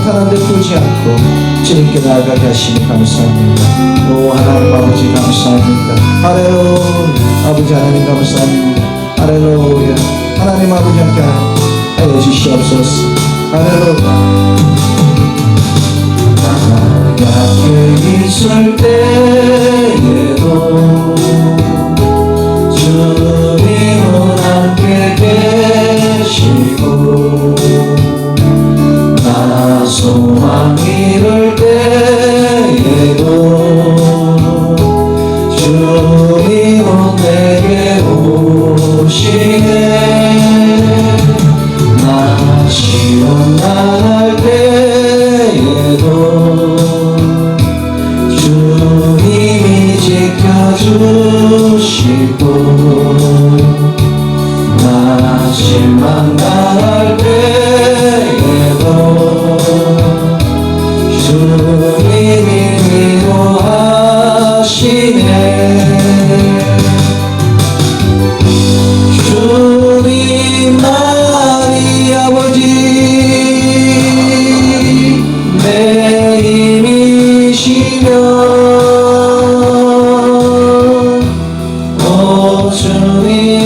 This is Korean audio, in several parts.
나타나는데 보지 않고 주님께 나아가게 하시니 감사합니다. 오 하나님 아버지 감사합니다. 할렐루야. 아버지 하나님 감사합니다. 할렐루야. 하나님 아버지 함께 하여 주시옵소서. 할렐루야. 곁에 있을 때에도 주님은 함께 계시고 나 소망 잃을 때에도 주님은 내게 오시네. 나 시험 당할 때에도 주님이 지켜주시고 나 실망 당할 때에도 주님이 위로하시네. 주님만이 아버지 내 힘이시며 오 주님만이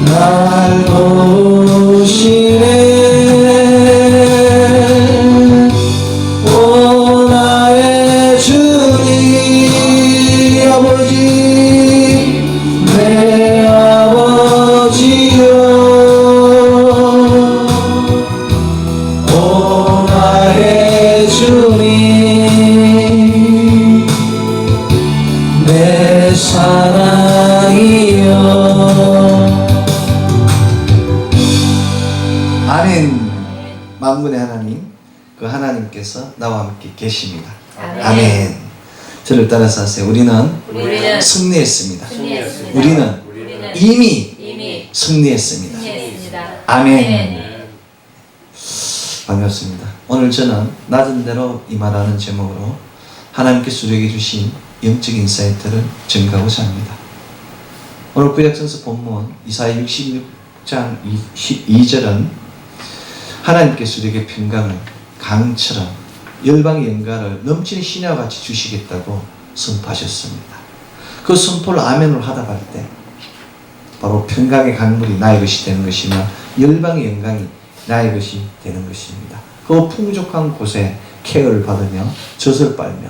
날 도우시네. 오 나의 주님 아버지 내 아버지여 오 나의 주님 내 사랑이여. 아멘. 만군의 하나님, 그 하나님께서 나와 함께 계십니다. 아멘. 저를 따라서 하세요. 우리는 승리했습니다. 우리는 이미 승리했습니다. 아멘. 반갑습니다. 오늘 저는 낮은 대로 임하라는 제목으로 하나님께서 우리에게 주신 영적 인사이트를 전가하고자 합니다. 오늘 구약성서 본문 이사야 66장 12절은 하나님께서 우리에게 평강을 강처럼 열방의 영광을 넘치는 신야와 같이 주시겠다고 선포하셨습니다. 그 선포를 아멘으로 하다 갈 때 바로 평강의 강물이 나의 것이 되는 것이며 열방의 영광이 나의 것이 되는 것입니다. 그 풍족한 곳에 케어를 받으며 젖을 빨며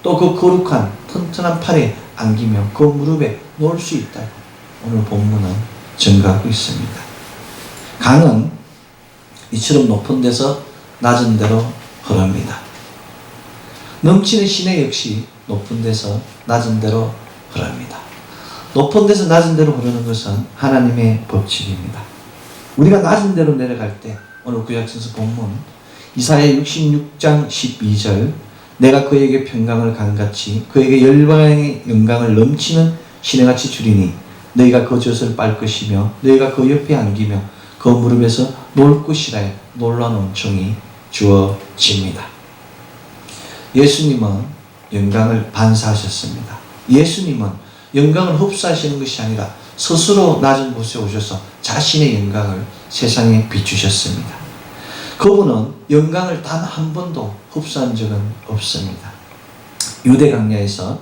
또 그 거룩한 튼튼한 팔에 안기며 그 무릎에 놓을 수 있다고 오늘 본문은 증거하고 있습니다. 강은 이처럼 높은 데서 낮은 데로 흐릅니다. 넘치는 시내 역시 높은 데서 낮은 데로 흐릅니다. 높은 데서 낮은 데로 흐르는 것은 하나님의 법칙입니다. 우리가 낮은 데로 내려갈 때 오늘 구약성서 본문 이사야 66장 12절 내가 그에게 평강을 강같이 그에게 열방의 영광을 넘치는 시내같이 주리니 너희가 그 젖을 빨 것이며 너희가 그 옆에 안기며 그 무릎에서 놀 것이라 놀라운 은총이 주어집니다. 예수님은 영광을 반사하셨습니다. 예수님은 영광을 흡수하시는 것이 아니라 스스로 낮은 곳에 오셔서 자신의 영광을 세상에 비추셨습니다. 그분은 영광을 단 한 번도 흡수한 적은 없습니다. 유대 강야에서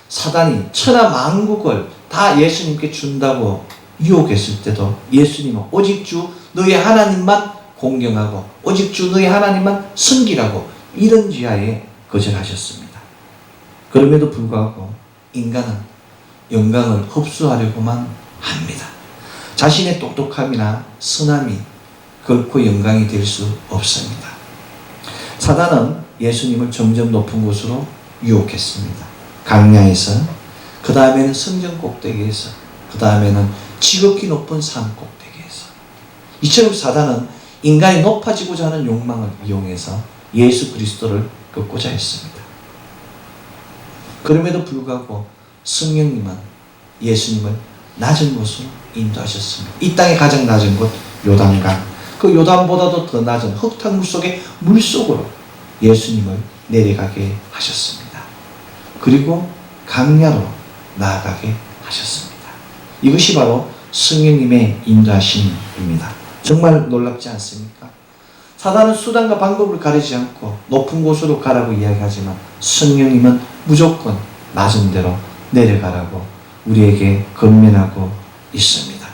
사단이 천하 만국을 다 예수님께 준다고 유혹했을 때도 예수님은 오직 주 너희 하나님만 공경하고 오직 주 너희 하나님만 섬기라고 이런 지하에 거절하셨습니다. 그럼에도 불구하고 인간은 영광을 흡수하려고만 합니다. 자신의 똑똑함이나 선함이 결코 영광이 될 수 없습니다. 사단은 예수님을 점점 높은 곳으로 유혹했습니다. 강야에서, 그 다음에는 성전 꼭대기에서, 그 다음에는 지극히 높은 산 꼭대기에서. 이처럼 사단은 인간이 높아지고자 하는 욕망을 이용해서 예수 그리스도를 꺾고자 했습니다. 그럼에도 불구하고 성령님은 예수님을 낮은 곳으로 인도하셨습니다. 이 땅의 가장 낮은 곳 요단강, 그 요단보다도 더 낮은 흙탕물 속의 물속으로 예수님을 내려가게 하셨습니다. 그리고 강야로 나아가게 하셨습니다. 이것이 바로 성령님의 인도하심입니다. 정말 놀랍지 않습니까? 사단은 수단과 방법을 가리지 않고 높은 곳으로 가라고 이야기하지만 성령님은 무조건 낮은 데로 내려가라고 우리에게 권면하고 있습니다.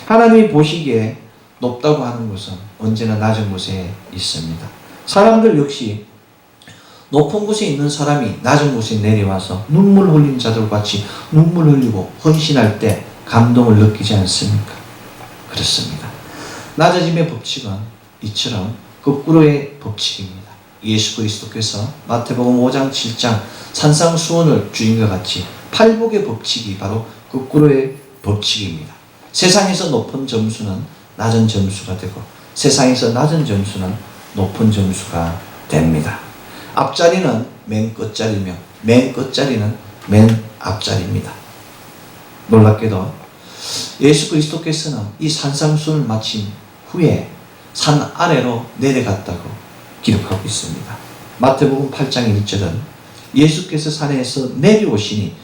하나님이 보시기에 높다고 하는 것은 언제나 낮은 곳에 있습니다. 사람들 역시 높은 곳에 있는 사람이 낮은 곳에 내려와서 눈물 흘린 자들 같이 눈물 흘리고 헌신할 때 감동을 느끼지 않습니까? 그렇습니다. 낮아짐의 법칙은 이처럼 거꾸로의 법칙입니다. 예수 그리스도께서 마태복음 5장 7장 산상수훈을 주인 것 같이 팔복의 법칙이 바로 거꾸로의 법칙입니다. 세상에서 높은 점수는 낮은 점수가 되고 세상에서 낮은 점수는 높은 점수가 됩니다. 앞자리는 맨 끝자리며 맨 끝자리는 맨 앞자리입니다. 놀랍게도 예수 그리스도께서는 이 산상수훈을 마친 후에 산 아래로 내려갔다고 기록하고 있습니다. 마태복음 8장 1절은 예수께서 산에서 내려오시니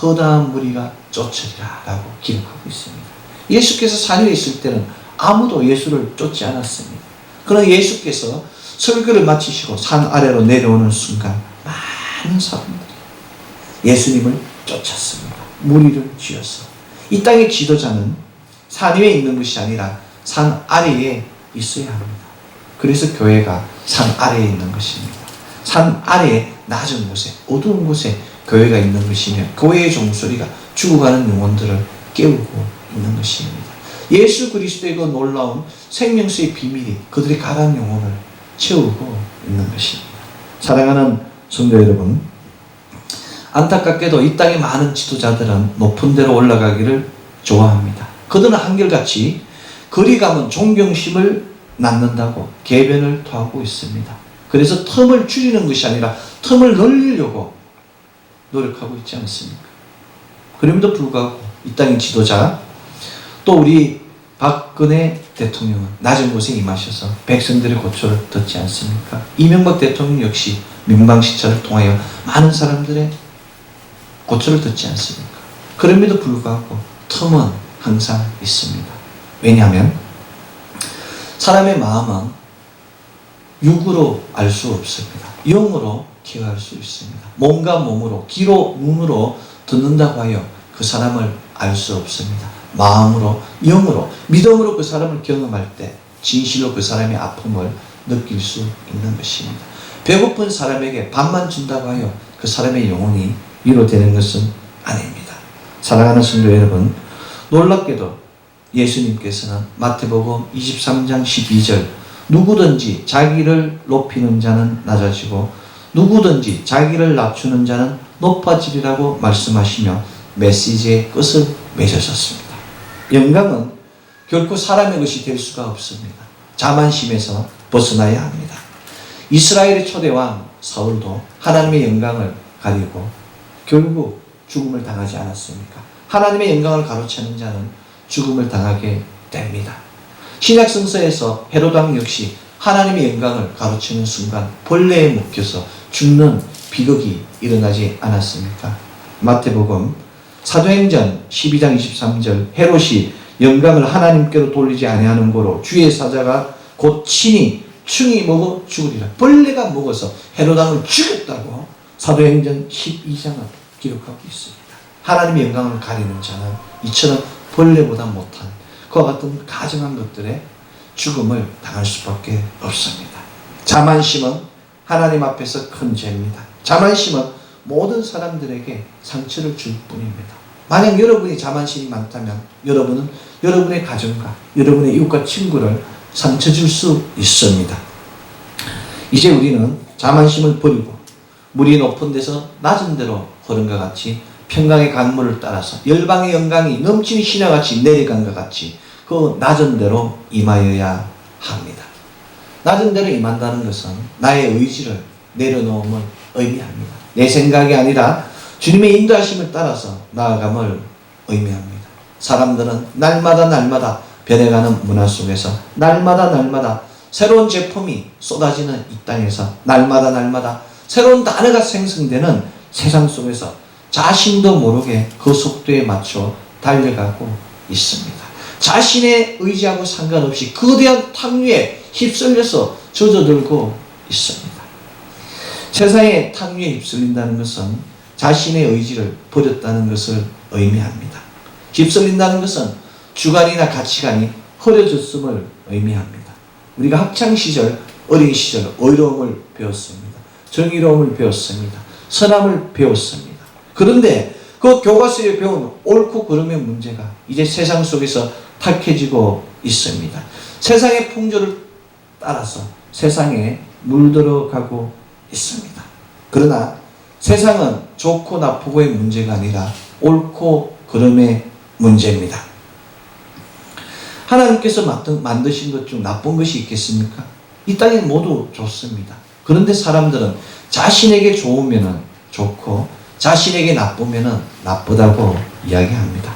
허다한 무리가 쫓으리라 라고 기록하고 있습니다. 예수께서 산 위에 있을 때는 아무도 예수를 쫓지 않았습니다. 그러나 예수께서 설교를 마치시고 산 아래로 내려오는 순간 많은 사람들이 예수님을 쫓았습니다. 무리를 지어서. 이 땅의 지도자는 산 위에 있는 것이 아니라 산 아래에 있어야 합니다. 그래서 교회가 산 아래에 있는 것입니다. 산 아래에 낮은 곳에 어두운 곳에 교회가 있는 것이며 교회의 종소리가 죽어가는 영혼들을 깨우고 있는 것입니다. 예수 그리스도의 그 놀라운 생명수의 비밀이 그들의 가라앉은 영혼을 채우고 있는 것입니다. 사랑하는 성도 여러분, 안타깝게도 이 땅의 많은 지도자들은 높은 데로 올라가기를 좋아합니다. 그들은 한결같이 거리감은 존경심을 낳는다고 궤변을 토하고 있습니다. 그래서 틈을 줄이는 것이 아니라 틈을 늘리려고 노력하고 있지 않습니까? 그럼에도 불구하고 이 땅의 지도자 또 우리 박근혜 대통령은 낮은 곳에 임하셔서 백성들의 고초를 듣지 않습니까? 이명박 대통령 역시 민방시찰을 통하여 많은 사람들의 고초를 듣지 않습니까? 그럼에도 불구하고 틈은 항상 있습니다. 왜냐하면 사람의 마음은 육으로 알 수 없습니다. 영으로 케어할 수 있습니다. 몸과 몸으로, 귀로, 눈으로 듣는다고 하여 그 사람을 알 수 없습니다. 마음으로, 영으로, 믿음으로 그 사람을 경험할 때 진실로 그 사람의 아픔을 느낄 수 있는 것입니다. 배고픈 사람에게 밥만 준다고 하여 그 사람의 영혼이 위로되는 것은 아닙니다. 사랑하는 성도 여러분, 놀랍게도 예수님께서는 마태복음 23장 12절 누구든지 자기를 높이는 자는 낮아지고 누구든지 자기를 낮추는 자는 높아지리라고 말씀하시며 메시지의 끝을 맺으셨습니다. 영광은 결코 사람의 것이 될 수가 없습니다. 자만심에서 벗어나야 합니다. 이스라엘의 초대왕 사울도 하나님의 영광을 가리고 결국 죽음을 당하지 않았습니까? 하나님의 영광을 가로채는 자는 죽음을 당하게 됩니다. 신약 성서에서 헤롯 왕 역시 하나님의 영광을 가로채는 순간 벌레에 묶여서 죽는 비극이 일어나지 않았습니까? 마태복음 사도행전 12장 23절 헤롯이 영광을 하나님께로 돌리지 아니하는 고로 주의 사자가 곧 친히 충이 먹어 죽으리라. 벌레가 먹어서 헤롯 왕을 죽였다고 사도행전 12장은 기록하고 있습니다. 하나님의 영광을 가리는 자는 이처럼 벌레보다 못한 그와 같은 가증한 것들의 죽음을 당할 수밖에 없습니다. 자만심은 하나님 앞에서 큰 죄입니다. 자만심은 모든 사람들에게 상처를 줄 뿐입니다. 만약 여러분이 자만심이 많다면 여러분은 여러분의 가정과 여러분의 이웃과 친구를 상처 줄 수 있습니다. 이제 우리는 자만심을 버리고 물이 높은 데서 낮은 데로 흐른 것 같이 평강의 강물을 따라서 열방의 영광이 넘치는 신화같이 내려간 것 같이 그 낮은 데로 임하여야 합니다. 낮은 데로 임한다는 것은 나의 의지를 내려놓음을 의미합니다. 내 생각이 아니라 주님의 인도하심을 따라서 나아감을 의미합니다. 사람들은 날마다 변해가는 문화 속에서 날마다 새로운 제품이 쏟아지는 이 땅에서 날마다 새로운 단어가 생성되는 세상 속에서 자신도 모르게 그 속도에 맞춰 달려가고 있습니다. 자신의 의지하고 상관없이 거대한 탕류에 휩쓸려서 젖어들고 있습니다. 세상의 탕류에 휩쓸린다는 것은 자신의 의지를 버렸다는 것을 의미합니다. 휩쓸린다는 것은 주관이나 가치관이 흐려졌음을 의미합니다. 우리가 학창시절, 어린 시절 의로움을 배웠습니다. 정의로움을 배웠습니다. 선함을 배웠습니다. 그런데 그 교과서에 배운 옳고 그름의 문제가 이제 세상 속에서 탁해지고 있습니다. 세상의 풍조를 따라서 세상에 물들어가고 있습니다. 그러나 세상은 좋고 나쁘고의 문제가 아니라 옳고 그름의 문제입니다. 하나님께서 만드신 것 중 나쁜 것이 있겠습니까? 이 땅에 모두 좋습니다. 그런데 사람들은 자신에게 좋으면 좋고 자신에게 나쁘면 나쁘다고 이야기합니다.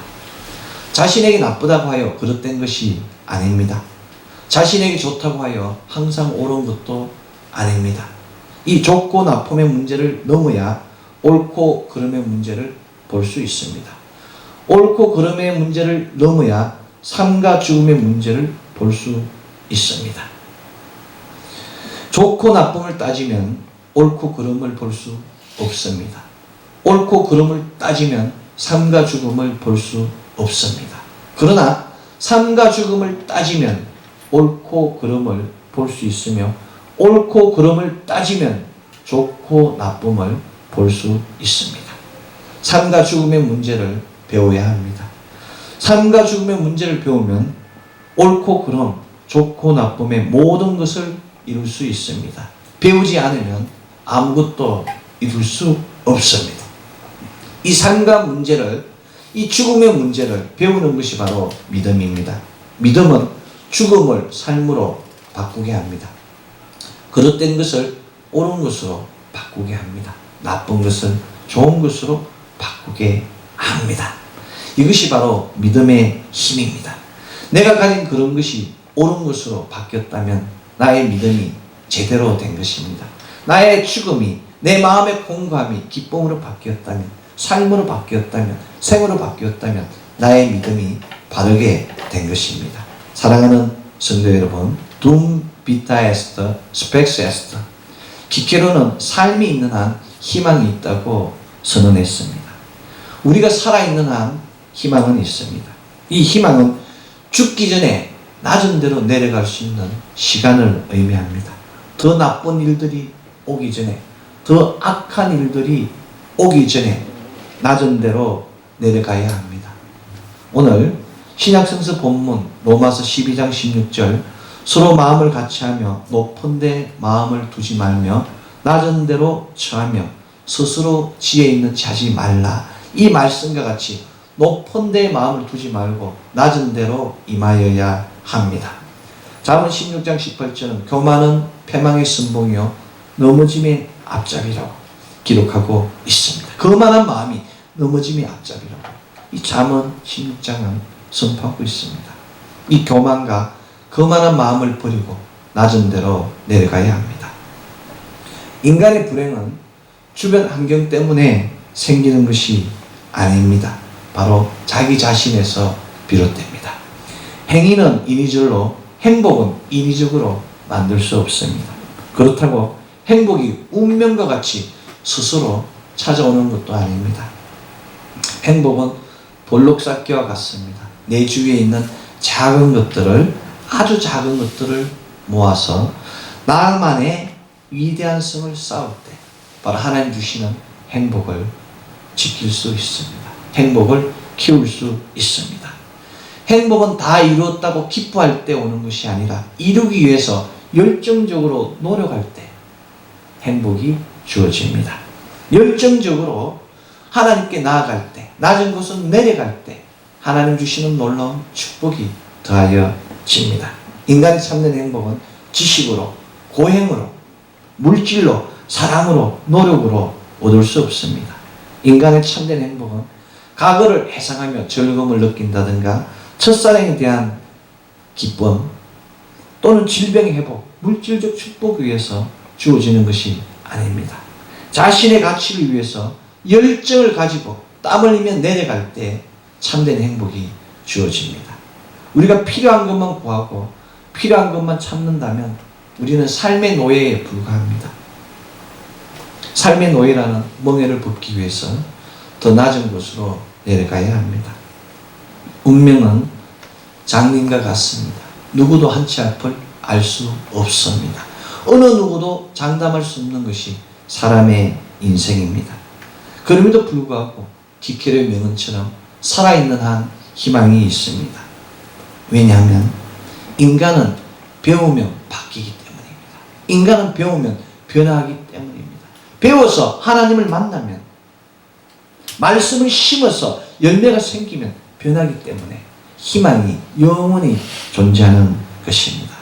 자신에게 나쁘다고 하여 그릇된 것이 아닙니다. 자신에게 좋다고 하여 항상 옳은 것도 아닙니다. 이 좋고 나쁨의 문제를 넘어야 옳고 그름의 문제를 볼 수 있습니다. 옳고 그름의 문제를 넘어야 삶과 죽음의 문제를 볼 수 있습니다. 좋고 나쁨을 따지면 옳고 그름을 볼 수 없습니다. 옳고 그름을 따지면 삶과 죽음을 볼 수 없습니다. 그러나 삶과 죽음을 따지면 옳고 그름을 볼 수 있으며 옳고 그름을 따지면 좋고 나쁨을 볼 수 있습니다. 삶과 죽음의 문제를 배워야 합니다. 삶과 죽음의 문제를 배우면 옳고 그름, 좋고 나쁨의 모든 것을 이룰 수 있습니다. 배우지 않으면 아무것도 이룰 수 없습니다. 이 삶과 문제를, 이 죽음의 문제를 배우는 것이 바로 믿음입니다. 믿음은 죽음을 삶으로 바꾸게 합니다. 그릇된 것을 옳은 것으로 바꾸게 합니다. 나쁜 것을 좋은 것으로 바꾸게 합니다. 이것이 바로 믿음의 힘입니다. 내가 가진 그런 것이 옳은 것으로 바뀌었다면 나의 믿음이 제대로 된 것입니다. 나의 죽음이 내 마음의 공감이 기쁨으로 바뀌었다면, 삶으로 바뀌었다면, 생으로 바뀌었다면 나의 믿음이 바르게 된 것입니다. 사랑하는 성도 여러분, 둠 비타 에스터 스펙스 에스터, 기캐로는 삶이 있는 한 희망이 있다고 선언했습니다. 우리가 살아있는 한 희망은 있습니다. 이 희망은 죽기 전에 낮은 데로 내려갈 수 있는 시간을 의미합니다. 더 나쁜 일들이 오기 전에, 더 악한 일들이 오기 전에 낮은 데로 내려가야 합니다. 오늘 신약성서 본문 로마서 12장 16절, 서로 마음을 같이하며 높은 데 마음을 두지 말며 낮은 데로 처하며 스스로 지혜 있는 체 하지 말라. 이 말씀과 같이 높은 데에 마음을 두지 말고 낮은 데로 임하여야 합니다. 잠언 16장 18절은 교만은 패망의 선봉이요 넘어짐의 앞잡이라고 기록하고 있습니다. 거만한 마음이 넘어짐의 앞잡이라고 이 잠언 16장은 선포하고 있습니다. 이 교만과 거만한 마음을 버리고 낮은 데로 내려가야 합니다. 인간의 불행은 주변 환경 때문에 생기는 것이 아닙니다. 바로 자기 자신에서 비롯됩니다. 행위는 인위적으로, 행복은 인위적으로 만들 수 없습니다. 그렇다고 행복이 운명과 같이 스스로 찾아오는 것도 아닙니다. 행복은 볼록쌓기와 같습니다. 내 주위에 있는 작은 것들을, 아주 작은 것들을 모아서 나만의 위대한 성을 쌓을 때 바로 하나님 주시는 행복을 지킬 수 있습니다. 행복을 키울 수 있습니다. 행복은 다 이루었다고 기뻐할 때 오는 것이 아니라 이루기 위해서 열정적으로 노력할 때 행복이 주어집니다. 열정적으로 하나님께 나아갈 때, 낮은 곳은 내려갈 때 하나님 주시는 놀라운 축복이 더하여집니다. 인간이 찾는 행복은 지식으로, 고행으로, 물질로, 사랑으로, 노력으로 얻을 수 없습니다. 인간의 참된 행복은 과거를 회상하며 즐거움을 느낀다든가 첫사랑에 대한 기쁨 또는 질병의 회복, 물질적 축복을 위해서 주어지는 것이 아닙니다. 자신의 가치를 위해서 열정을 가지고 땀 흘리며 내려갈 때 참된 행복이 주어집니다. 우리가 필요한 것만 구하고 필요한 것만 찾는다면 우리는 삶의 노예에 불과합니다. 삶의 노예라는 멍에를 벗기 위해서 더 낮은 곳으로 내려가야 합니다. 운명은 장님과 같습니다. 누구도 한 치 앞을 알 수 없습니다. 어느 누구도 장담할 수 없는 것이 사람의 인생입니다. 그럼에도 불구하고 기켈의 명언처럼 살아있는 한 희망이 있습니다. 왜냐하면 인간은 배우면 바뀌기 때문입니다. 인간은 배우면 변화하기 때문입니다. 배워서 하나님을 만나면, 말씀을 심어서 열매가 생기면 변하기 때문에 희망이 영원히 존재하는 것입니다.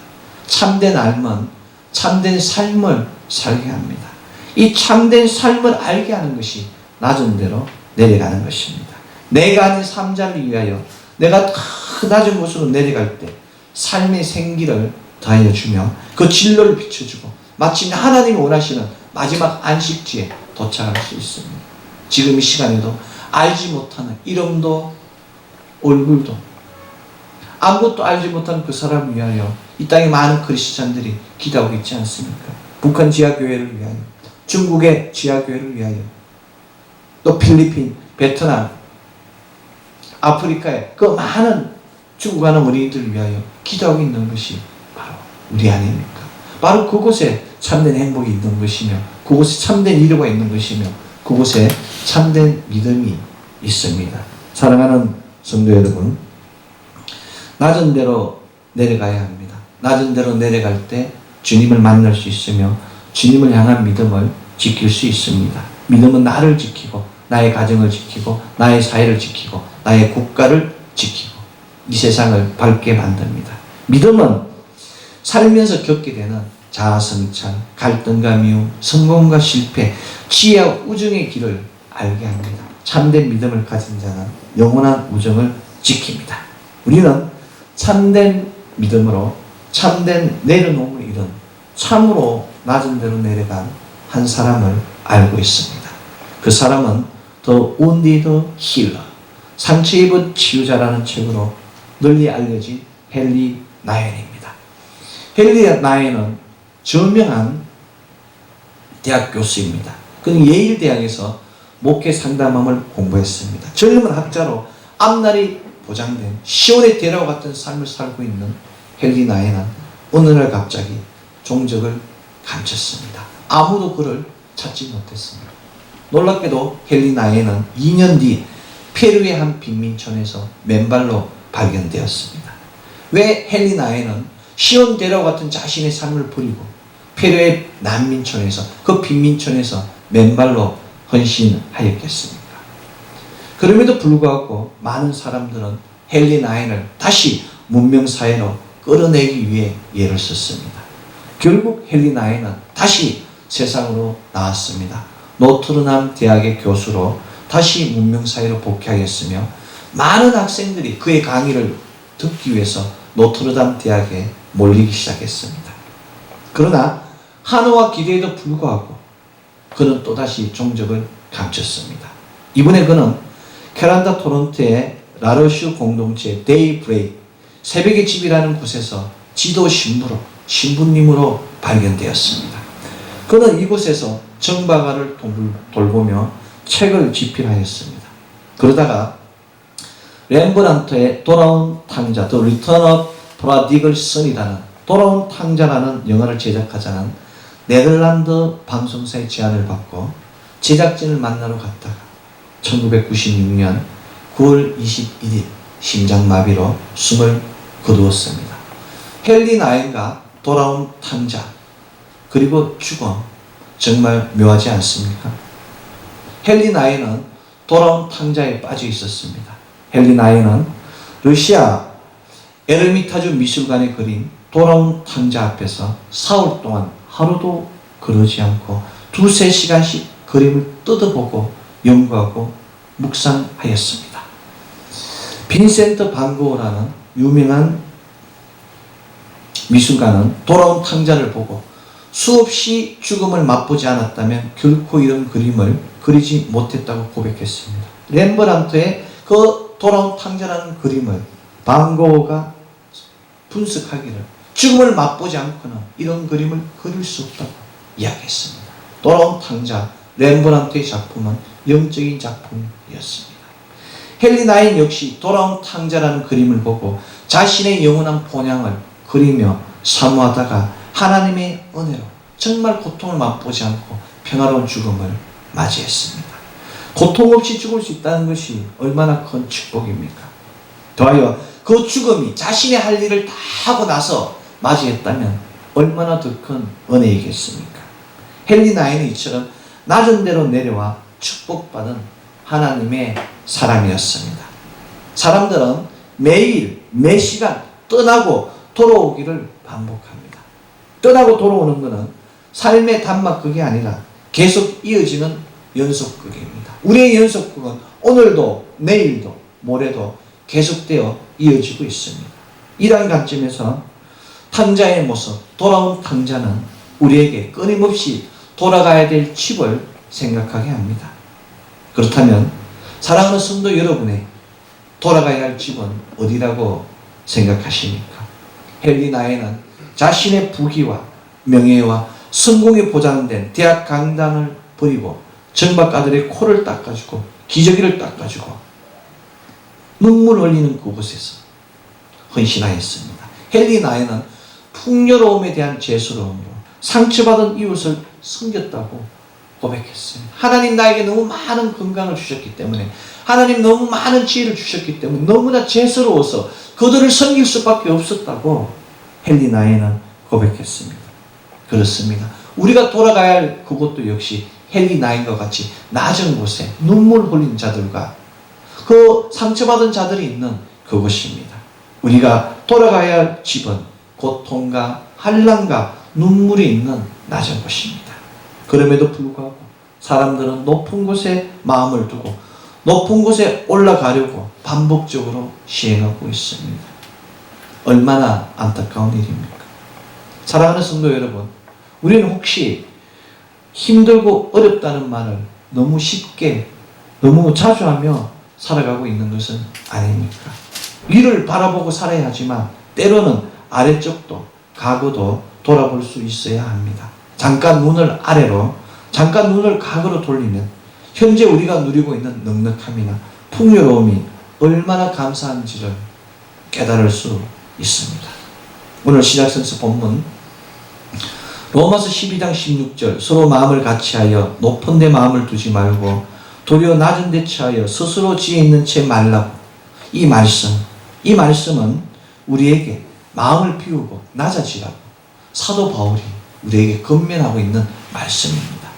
참된 삶은 참된 삶을 살게 합니다. 이 참된 삶을 알게 하는 것이 낮은 데로 내려가는 것입니다. 내가 아닌 삼자를 위하여 내가 더 낮은 곳으로 내려갈 때 삶의 생기를 더하여 주며 그 진로를 비춰주고 마침내 하나님이 원하시는 마지막 안식지에 도착할 수 있습니다. 지금 이 시간에도 알지 못하는 이름도 얼굴도 아무것도 알지 못하는 그 사람을 위하여 이 땅에 많은 크리스찬들이 기도하고 있지 않습니까? 북한 지하교회를 위하여, 중국의 지하교회를 위하여, 또 필리핀, 베트남, 아프리카의 그 많은 죽어가는 어린이들을 위하여 기도하고 있는 것이 바로 우리 아닙니까? 바로 그곳에 참된 행복이 있는 것이며 그곳에 참된 위로가 있는 것이며 그곳에 참된 믿음이 있습니다. 사랑하는 성도 여러분, 낮은 데로 내려가야 합니다. 낮은 데로 내려갈 때 주님을 만날 수 있으며 주님을 향한 믿음을 지킬 수 있습니다. 믿음은 나를 지키고 나의 가정을 지키고 나의 사회를 지키고 나의 국가를 지키고 이 세상을 밝게 만듭니다. 믿음은 살면서 겪게 되는 자아성찰, 갈등과 미움, 성공과 실패, 지혜와 우정의 길을 알게 합니다. 참된 믿음을 가진 자는 영원한 우정을 지킵니다. 우리는 참된 믿음으로 참된 내려놓음을 이룬 참으로 낮은 데로 내려간 한 사람을 알고 있습니다. 그 사람은 The Wounded Healer, 상처 입은 치유자라는 책으로 널리 알려진 헨리 나연입니다. 헨리 나연은 저명한 대학 교수입니다. 그는 예일 대학에서 목회 상담함을 공부했습니다. 젊은 학자로 앞날이 보장된 시온의 대라와 같은 삶을 살고 있는 헨리 나연은 어느 날 갑자기 종적을 감췄습니다. 아무도 그를 찾지 못했습니다. 놀랍게도 헨리 나연은 2년 뒤 페루의 한 빈민촌에서 맨발로 발견되었습니다. 왜 헨리 나연은 시온 대라와 같은 자신의 삶을 버리고 페루의 난민촌에서 그 빈민촌에서 맨발로 헌신하였겠습니까? 그럼에도 불구하고 많은 사람들은 헨리 나연을 다시 문명사회로 끌어내기 위해 예를 썼습니다. 결국 헨리 나연은 다시 세상으로 나왔습니다. 노트르담 대학의 교수로 다시 문명사회로 복귀하였으며 많은 학생들이 그의 강의를 듣기 위해서 노트르담 대학에 몰리기 시작했습니다. 그러나 한우와 기대에도 불구하고 그는 또다시 종적을 감췄습니다. 이번에 그는 캐나다 토론토의 라러슈 공동체 데이브레이크 새벽의 집이라는 곳에서 지도 신부님으로 발견되었습니다. 그는 이곳에서 정박아를 돌보며 책을 집필하였습니다. 그러다가 렘브란트의 돌아온 탕자, The Return of Prodigal Son이라는 돌아온 탕자라는 영화를 제작하자는 네덜란드 방송사의 제안을 받고 제작진을 만나러 갔다가 1996년 9월 21일 심장마비로 숨을 거두었습니다. 헨리 나연과 돌아온 탕자 그리고 죽음 정말 묘하지 않습니까? 헨리 나연은 돌아온 탕자에 빠져 있었습니다. 헨리 나연은 러시아 에르미타주 미술관에 그린 돌아온 탕자 앞에서 사흘 동안 하루도 그러지 않고 2~3시간씩 그림을 뜯어보고 연구하고 묵상하였습니다. 빈센트 반 고흐라는 유명한 미술가는 돌아온 탕자를 보고 수없이 죽음을 맛보지 않았다면 결코 이런 그림을 그리지 못했다고 고백했습니다. 렘브란트의 그 돌아온 탕자라는 그림을 반 고흐가 분석하기를 죽음을 맛보지 않고는 이런 그림을 그릴 수 없다고 이야기했습니다. 돌아온 탕자 렘브란트의 작품은 영적인 작품이었습니다. 헨리 나인 역시 돌아온 탕자라는 그림을 보고 자신의 영원한 본향을 그리며 사모하다가 하나님의 은혜로 정말 고통을 맛보지 않고 평화로운 죽음을 맞이했습니다. 고통 없이 죽을 수 있다는 것이 얼마나 큰 축복입니까? 더하여 그 죽음이 자신의 할 일을 다 하고 나서 맞이했다면 얼마나 더 큰 은혜이겠습니까? 헨리 나인이 이처럼 낮은 데로 내려와 축복받은 하나님의 사람이었습니다. 사람들은 매일 매 시간 떠나고 돌아오기를 반복합니다. 떠나고 돌아오는 것은 삶의 단막극이 아니라 계속 이어지는 연속극입니다. 우리의 연속극은 오늘도 내일도 모레도 계속되어 이어지고 있습니다. 이러한 관점에서 탕자의 모습, 돌아온 탕자는 우리에게 끊임없이 돌아가야 될 집을 생각하게 합니다. 그렇다면 사랑하는 성도 여러분의 돌아가야 할 집은 어디라고 생각하십니까? 헨리 나인은 자신의 부귀와 명예와 성공이 보장된 대학 강단을 버리고 정박가들의 코를 닦아주고 기저귀를 닦아주고 눈물 흘리는 그곳에서 헌신하였습니다. 헨리 나인은 풍요로움에 대한 죄스러움으로 상처받은 이웃을 섬겼다고 고백했어요. 하나님 나에게 너무 많은 건강을 주셨기 때문에, 하나님 너무 많은 지혜를 주셨기 때문에 너무나 죄스러워서 그들을 섬길 수밖에 없었다고 헨리 나인은 고백했습니다. 그렇습니다. 우리가 돌아가야 할 그곳도 역시 헨리 나인과 같이 낮은 곳에 눈물 흘린 자들과 그 상처받은 자들이 있는 그곳입니다. 우리가 돌아가야 할 집은 고통과 환난과 눈물이 있는 낮은 곳입니다. 그럼에도 불구하고 사람들은 높은 곳에 마음을 두고 높은 곳에 올라가려고 반복적으로 시행하고 있습니다. 얼마나 안타까운 일입니까? 사랑하는 성도 여러분, 우리는 혹시 힘들고 어렵다는 말을 너무 쉽게 너무 자주 하며 살아가고 있는 것은 아닙니까? 위를 바라보고 살아야 하지만 때로는 아래쪽도 과거도 돌아볼 수 있어야 합니다. 잠깐 눈을 아래로, 잠깐 눈을 과거로 돌리면 현재 우리가 누리고 있는 넉넉함이나 풍요로움이 얼마나 감사한지를 깨달을 수 있습니다. 오늘 시작선서 본문 로마서 12장 16절, 서로 마음을 같이하여 높은 데 마음을 두지 말고 도리어 낮은 데 처하여 스스로 지혜 있는 채 말라고. 이 말씀은 우리에게 마음을 비우고 낮아지라고 사도 바울이 우리에게 권면하고 있는 말씀입니다.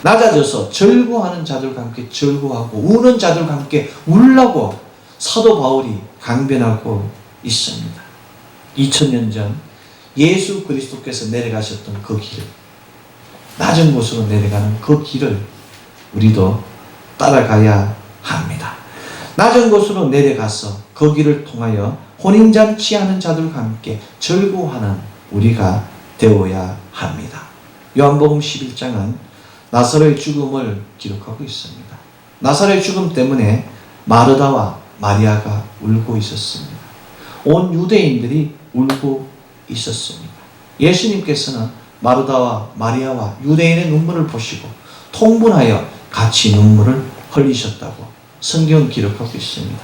낮아져서 절구하는 자들과 함께 절구하고 우는 자들과 함께 울라고 사도 바울이 강변하고 있습니다. 2000년 전 예수 그리스도께서 내려가셨던 그 길을, 낮은 곳으로 내려가는 그 길을 우리도 따라가야 합니다. 낮은 곳으로 내려가서 그 길을 통하여 혼인잔치하는 자들과 함께 절구하는 우리가 되어야 합니다. 요한복음 11장은 나사로의 죽음을 기록하고 있습니다. 나사로의 죽음 때문에 마르다와 마리아가 울고 있었습니다. 온 유대인들이 울고 있었습니다. 예수님께서는 마르다와 마리아와 유대인의 눈물을 보시고 통분하여 같이 눈물을 흘리셨다고 성경은 기록하고 있습니다.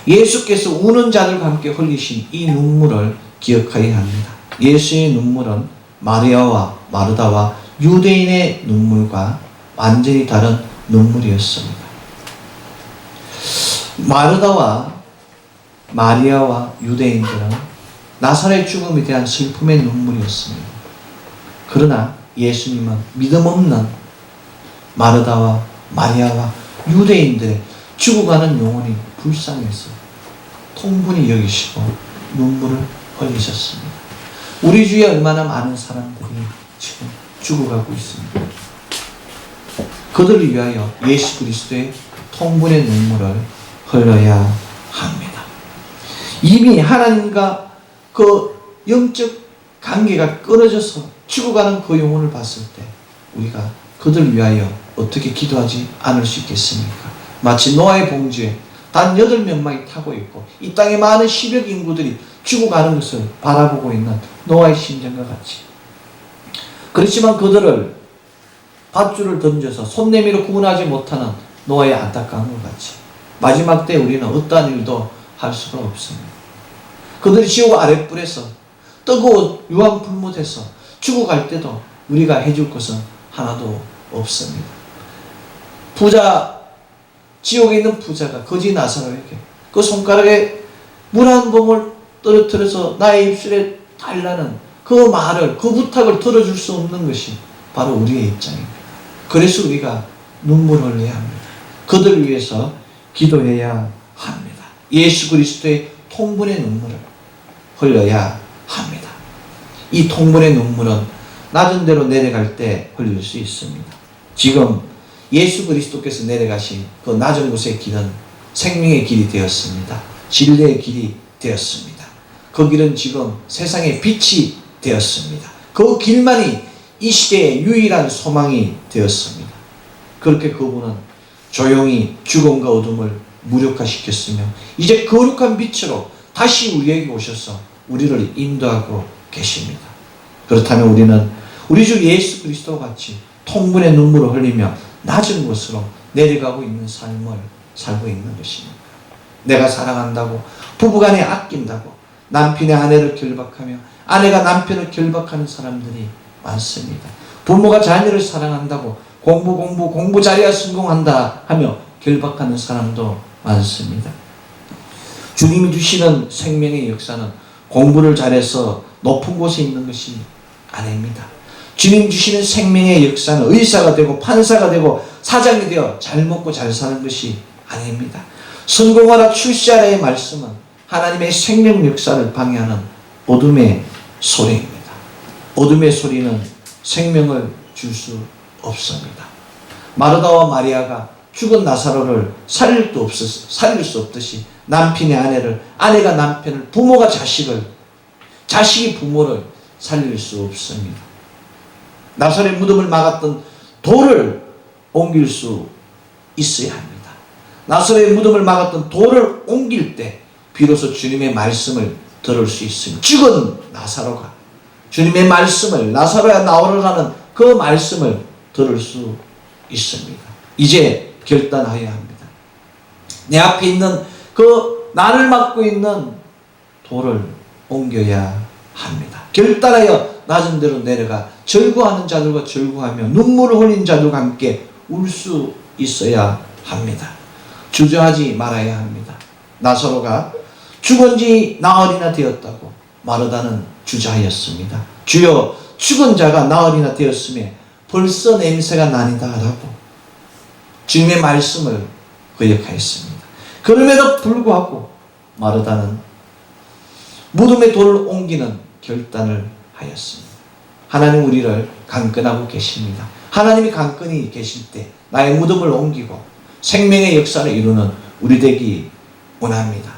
예수께서 우는 자들과 함께 흘리신 이 눈물을 기억해야 합니다. 예수의 눈물은 마리아와 마르다와 유대인의 눈물과 완전히 다른 눈물이었습니다. 마르다와 마리아와 유대인들은 나사렛 죽음에 대한 슬픔의 눈물이었습니다. 그러나 예수님은 믿음 없는 마르다와 마리아와 유대인들의 죽어가는 영혼이 불쌍해서 통분히 여기시고 눈물을 흘리셨습니다. 우리 주위에 얼마나 많은 사람들이 지금 죽어가고 있습니다. 그들을 위하여 예수 그리스도의 통분의 눈물을 흘려야 합니다. 이미 하나님과 그 영적 관계가 끊어져서 죽어가는 그 영혼을 봤을 때 우리가 그들을 위하여 어떻게 기도하지 않을 수 있겠습니까? 마치 노아의 봉지에 단 8명만이 타고 있고 이 땅에 많은 10억 인구들이 죽어가는 것을 바라보고 있는 노아의 심정과 같이, 그렇지만 그들을 밧줄을 던져서 손 내밀어 구원하지 못하는 노아의 안타까움과 같이 마지막 때 우리는 어떠한 일도 할 수가 없습니다. 그들이 지옥 아랫불에서 뜨거운 유황 불못에서 죽어갈 때도 우리가 해줄 것은 하나도 없습니다. 지옥에 있는 부자가 거지 나사로에게 그 손가락에 물 한 봉을 떨어뜨려서 나의 입술에 달라는 그 말을, 그 부탁을 들어줄 수 없는 것이 바로 우리의 입장입니다. 그래서 우리가 눈물을 흘려야 합니다. 그들을 위해서 기도해야 합니다. 예수 그리스도의 통분의 눈물을 흘려야 합니다. 이 통분의 눈물은 낮은 데로 내려갈 때 흘릴 수 있습니다. 지금 예수 그리스도께서 내려가신 그 낮은 곳의 길은 생명의 길이 되었습니다. 진리의 길이 되었습니다. 그 길은 지금 세상의 빛이 되었습니다. 그 길만이 이 시대의 유일한 소망이 되었습니다. 그렇게 그분은 조용히 죽음과 어둠을 무력화시켰으며 이제 거룩한 빛으로 다시 우리에게 오셔서 우리를 인도하고 계십니다. 그렇다면 우리는 우리 주 예수 그리스도와 같이 통분의 눈물을 흘리며 낮은 곳으로 내려가고 있는 삶을 살고 있는 것입니다. 내가 사랑한다고, 부부간에 아낀다고 남편의 아내를 결박하며 아내가 남편을 결박하는 사람들이 많습니다. 부모가 자녀를 사랑한다고 공부 잘해야 성공한다 하며 결박하는 사람도 많습니다. 주님이 주시는 생명의 역사는 공부를 잘해서 높은 곳에 있는 것이 아닙니다. 주님 주시는 생명의 역사는 의사가 되고 판사가 되고 사장이 되어 잘 먹고 잘 사는 것이 아닙니다. 성공하라 출세하라의 말씀은 하나님의 생명 역사를 방해하는 어둠의 소리입니다. 어둠의 소리는 생명을 줄 수 없습니다. 마르다와 마리아가 죽은 나사로를 살릴 수 없듯이 남편이 아내를, 아내가 남편을, 부모가 자식을, 자식이 부모를 살릴 수 없습니다. 나사로의 무덤을 막았던 돌을 옮길 수 있어야 합니다. 나사로의 무덤을 막았던 돌을 옮길 때 비로소 주님의 말씀을 들을 수 있습니다. 죽은 나사로가 주님의 말씀을, 나사로야 나오라는 그 말씀을 들을 수 있습니다. 이제 결단하여야 합니다. 내 앞에 있는 그 나를 막고 있는 돌을 옮겨야 합니다. 결단하여 낮은 데로 내려가 절구하는 자들과 절구하며 눈물을 흘린 자들과 함께 울 수 있어야 합니다. 주저하지 말아야 합니다. 나사로가 죽은 지 나흘이나 되었다고 마르다는 주저하였습니다. 주여, 죽은 자가 나흘이나 되었음에 벌써 냄새가 나니다 라고 주님의 말씀을 거역하였습니다. 그럼에도 불구하고 마르다는 무덤에 돌을 옮기는 결단을 하였습니다. 하나님 우리를 강권하고 계십니다. 하나님이 강권히 계실 때 나의 무덤을 옮기고 생명의 역사를 이루는 우리 되기 원합니다.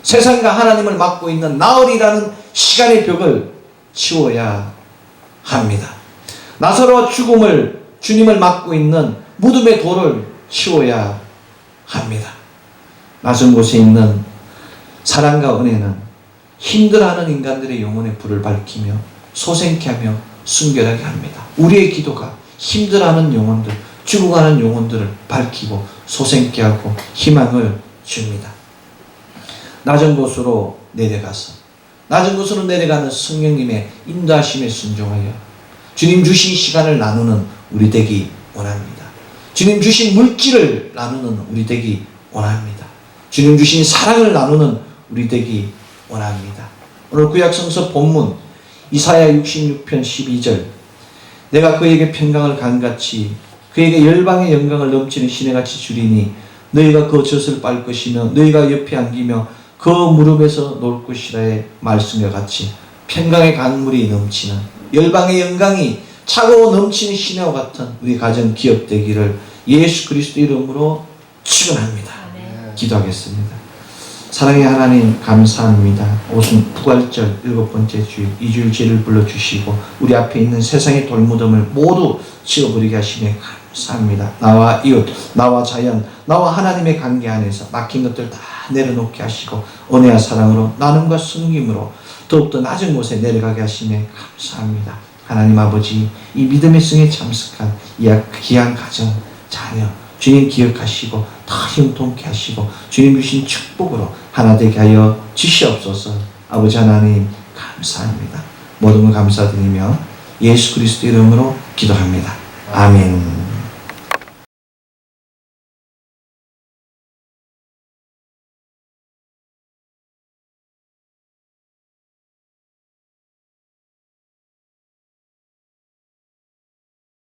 세상과 하나님을 막고 있는 나흘이라는 시간의 벽을 치워야 합니다. 나사로와 죽음을, 주님을 막고 있는 무덤의 돌을 치워야 합니다. 낮은 곳에 있는 사랑과 은혜는 힘들어하는 인간들의 영혼의 불을 밝히며 소생케 하며 순결하게 합니다. 우리의 기도가 힘들어하는 영혼들, 죽어가는 영혼들을 밝히고 소생케 하고 희망을 줍니다. 낮은 곳으로 내려가는 성령님의 인도하심에 순종하여 주님 주신 시간을 나누는 우리 되기 원합니다. 주님 주신 물질을 나누는 우리 되기 원합니다. 주님 주신 사랑을 나누는 우리 되기 원합니다. 오늘 구약성서 본문 이사야 66편 12절, 내가 그에게 평강을 강같이 그에게 열방의 영광을 넘치는 시내같이 주리니 너희가 그 젖을 빨 것이며 너희가 옆에 안기며 그 무릎에서 놀 것이라의 말씀과 같이 평강의 강물이 넘치는 열방의 영광이 차고 넘치는 시내와 같은 우리 가정 기업 되기를 예수 그리스도 이름으로 축원합니다. 기도하겠습니다. 사랑의 하나님 감사합니다. 오순 부활절 7번째 주일, 2주일 죄를 불러주시고 우리 앞에 있는 세상의 돌무덤을 모두 치워버리게 하시며 감사합니다. 나와 이웃, 나와 자연, 나와 하나님의 관계 안에서 막힌 것들 다 내려놓게 하시고 은혜와 사랑으로 나눔과 섬김으로 더욱더 낮은 곳에 내려가게 하시네 감사합니다. 하나님 아버지, 이 믿음의 승에 참석한 이 귀한 가정, 자녀 주님 기억하시고 다 형통케 하시고 주님 주신 축복으로 하나 되게 하여 주시옵소서. 아버지 하나님 감사합니다. 모든 걸 감사드리며 예수 그리스도 이름으로 기도합니다. 아멘.